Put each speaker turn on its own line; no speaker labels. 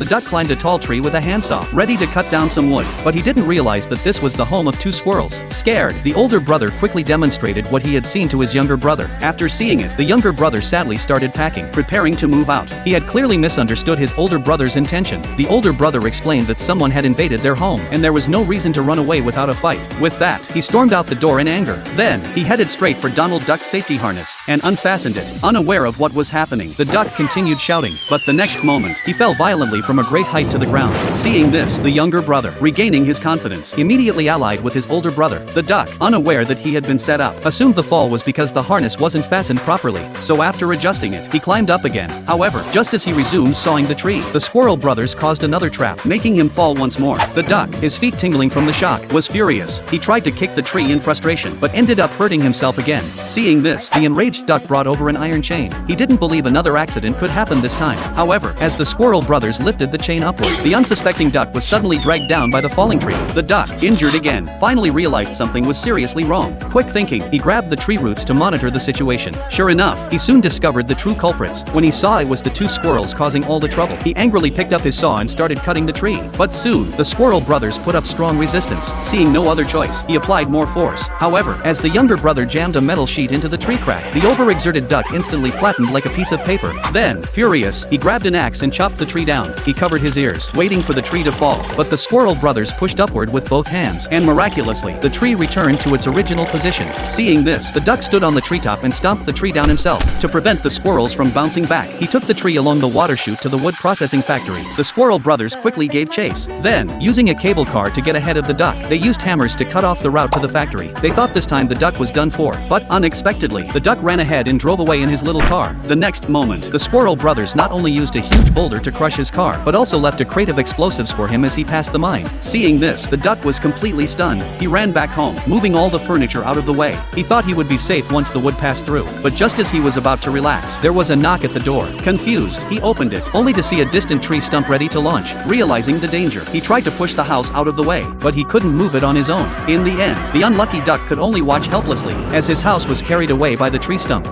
The duck climbed a tall tree with a handsaw, ready to cut down some wood, but he didn't realize that this was the home of two squirrels. Scared, the older brother quickly demonstrated what he had seen to his younger brother. After seeing it, the younger brother sadly started packing, preparing to move out. He had clearly misunderstood his older brother's intention. The older brother explained that someone had invaded their home, and there was no reason to run away without a fight. With that, he stormed out the door in anger. Then, he headed straight for Donald Duck's safety harness, and unfastened it, unaware of what was happening. The duck continued shouting, but the next moment, he fell violently from a great height to the ground. Seeing this, the younger brother, regaining his confidence, immediately allied with his older brother. The duck, unaware that he had been set up, assumed the fall was because the harness wasn't fastened properly, so after adjusting it, he climbed up again. However, just as he resumed sawing the tree, the squirrel brothers caused another trap, making him fall once more. The duck, his feet tingling from the shock, was furious. He tried to kick the tree in frustration, but ended up hurting himself again. Seeing this, the enraged duck brought over an iron chain. He didn't believe another accident could happen this time. However, as the squirrel brothers lifted the chain upward, the unsuspecting duck was suddenly dragged down by the falling tree. The duck, injured again, finally realized something was seriously wrong. Quick thinking, he grabbed the tree roots to monitor the situation. Sure enough, he soon discovered the true culprits. When he saw it was the two squirrels causing all the trouble, he angrily picked up his saw and started cutting the tree. But soon, the squirrel brothers put up strong resistance. Seeing no other choice, he applied more force. However, as the younger brother jammed a metal sheet into the tree crack, the overexerted duck instantly flattened like a piece of paper. Then, furious, he grabbed an axe and chopped the tree down. He covered his ears, waiting for the tree to fall, but the squirrel brothers pushed upward with both hands, and miraculously, the tree returned to its original position. Seeing this, the duck stood on the treetop and stomped the tree down himself. To prevent the squirrels from bouncing back, he took the tree along the water chute to the wood processing factory. The squirrel brothers quickly gave chase. Then, using a cable car to get ahead of the duck, they used hammers to cut off the route to the factory. They thought this time the duck was done for, but unexpectedly, the duck ran ahead and drove away in his little car. The next moment, the squirrel brothers not only used a huge boulder to crush his car, but also left a crate of explosives for him as he passed the mine. Seeing this, the duck was completely stunned. He ran back home, moving all the furniture out of the way. He thought he would be safe once the wood passed through, but just as he was about to relax, there was a knock at the door. Confused, he opened it, only to see a distant tree stump ready to launch. Realizing the danger, he tried to push the house out of the way, but he couldn't move it on his own. In the end, the unlucky duck could only watch helplessly as his house was carried away by the tree stump.